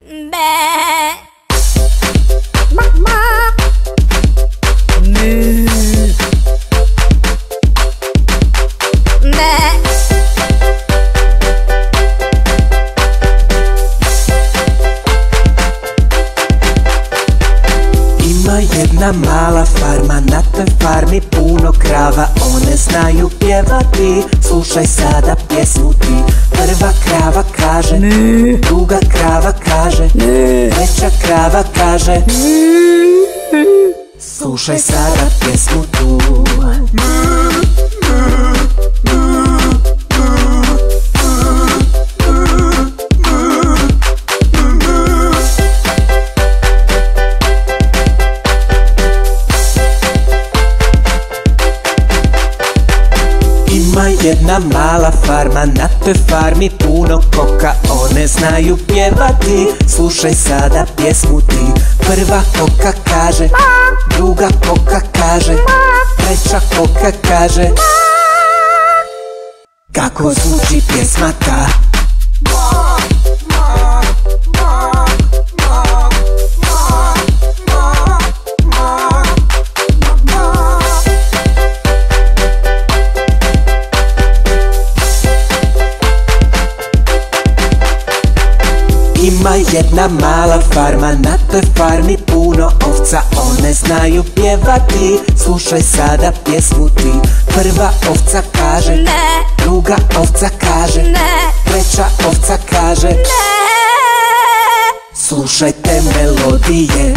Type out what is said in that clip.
Be. Ima jedna mala farma, na toj farmi puno krava. One znaju pjevati, slušaj sada pjesmu ti. Prva krava kaže ne, druga krava kaže ne, treća krava kaže ne. Slušaj sada pjesmu tu. Ima jedna mala farma, na toj farmi puno koka. One znaju pjevati, slušaj sada pjesmu ti. Prva koka kaže, druga koka kaže, treća koka kaže. Kako zvuči pjesma ta? Ima jedna mala farma, na toj farmi puno ovca. One znaju pjevati, slušaj sada pjesmu ti. Prva ovca kaže ne, druga ovca kaže ne, treća ovca kaže ne. Slušajte melodije.